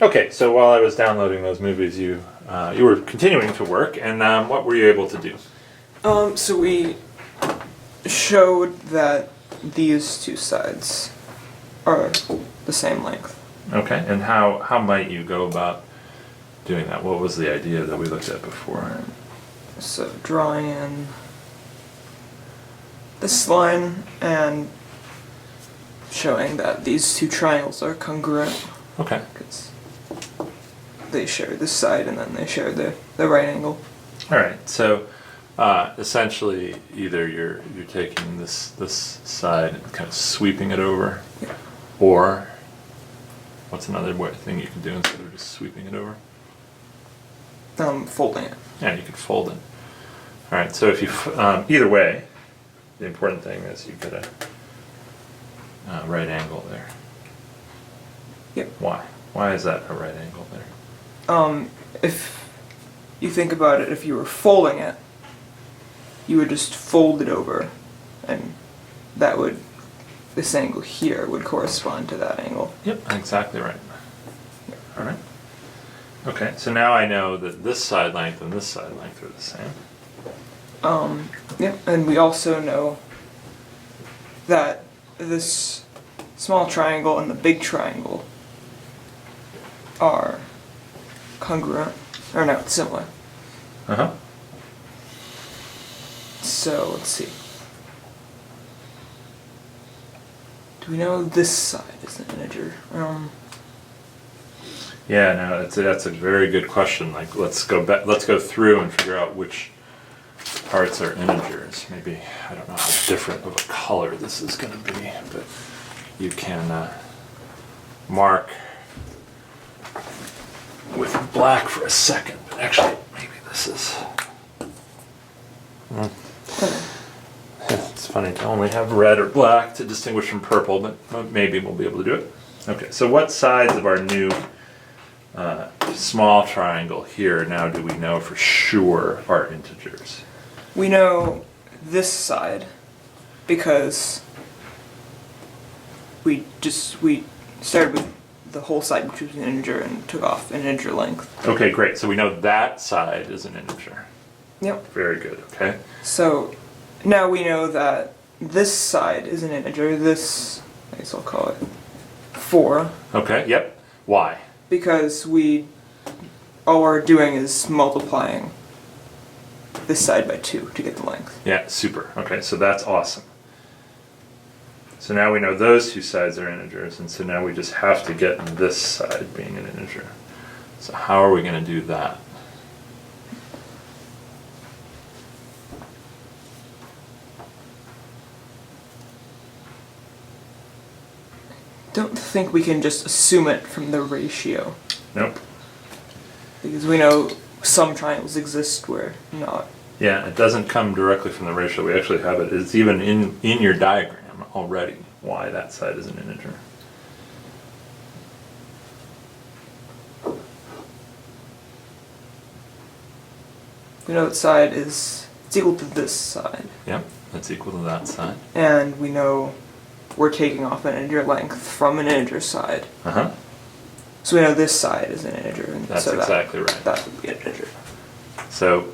Okay, so while I was downloading those movies, you were continuing to work, and what were you able to do? So we showed that these two sides are the same length. Okay, and how might you go about doing that? What was the idea that we looked at before? So drawing in this line and showing that these two triangles are congruent. Okay. Because they share this side and then they share the right angle. All right. So essentially, either you're taking this side and kind of sweeping it over, Yeah. or what's another thing you can do instead of just sweeping it over? Folding it. Yeah, you could fold it. All right. So if you either way, the important thing is you get a right angle there. Yep. Why? Why is that a right angle there? If you think about it, if you were folding it, you would just fold it over, and this angle here would correspond to that angle. Yep, exactly right. All right. Okay, so now I know that this side length and this side length are the same. Yeah, and we also know that this small triangle and the big triangle are congruent, or no, similar. Uh-huh. So, let's see. Do we know this side is an integer? Yeah, no, that's a very good question. Like, let's go through and figure out which parts are integers. Maybe, I don't know how different of a color this is going to be, but you can mark with black for a second. But actually, maybe this is... It's funny to only have red or black to distinguish from purple, but maybe we'll be able to do it. Okay, so what sides of our new small triangle here now do we know for sure are integers? We know this side because we started with the whole side, which was an integer, and took off an integer length. Okay, great. So we know that side is an integer. Yep. Very good, okay. So now we know that this side is an integer. This, I guess I'll call it 4. Okay, yep. Why? Because all we're doing is multiplying this side by 2 to get the length. Yeah, super. Okay, so that's awesome. So now we know those two sides are integers, and so now we just have to get this side being an integer. So how are we going to do that? Don't think we can just assume it from the ratio. Nope. Because we know some triangles exist where not. Yeah, it doesn't come directly from the ratio. We actually have it. It's even in your diagram already why that side is an integer. We know that side it's equal to this side. Yep, that's equal to that side. And we know we're taking off an integer length from an integer side. Uh-huh. So we know this side is an integer. And That's so exactly right. That would be an integer. So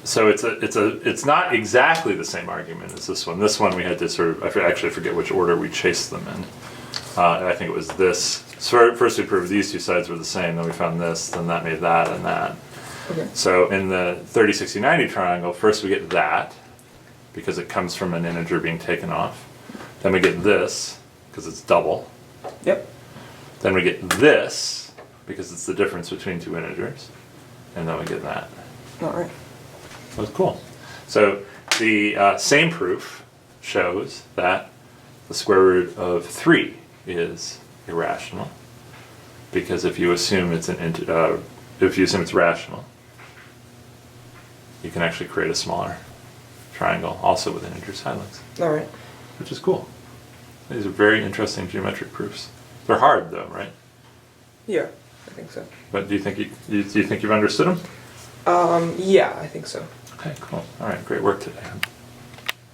it's not exactly the same argument as this one. This one we had to sort of, I actually forget which order we chased them in. I think it was this. So first we proved these two sides were the same, then we found this, then that made that and that. Okay. So in the 30, 60, 90 triangle, first we get that, because it comes from an integer being taken off. Then we get this, because it's double. Yep. Then we get this, because it's the difference between two integers. And then we get that. Alright. That was cool. So the same proof shows that the square root of 3 is irrational, because if you assume it's rational, you can actually create a smaller triangle also with integer side lengths. Alright. Which is cool. These are very interesting geometric proofs. They're hard though, right? Yeah, I think so. But do you think you've understood them? Yeah, I think so. Okay, cool. All right, great work today.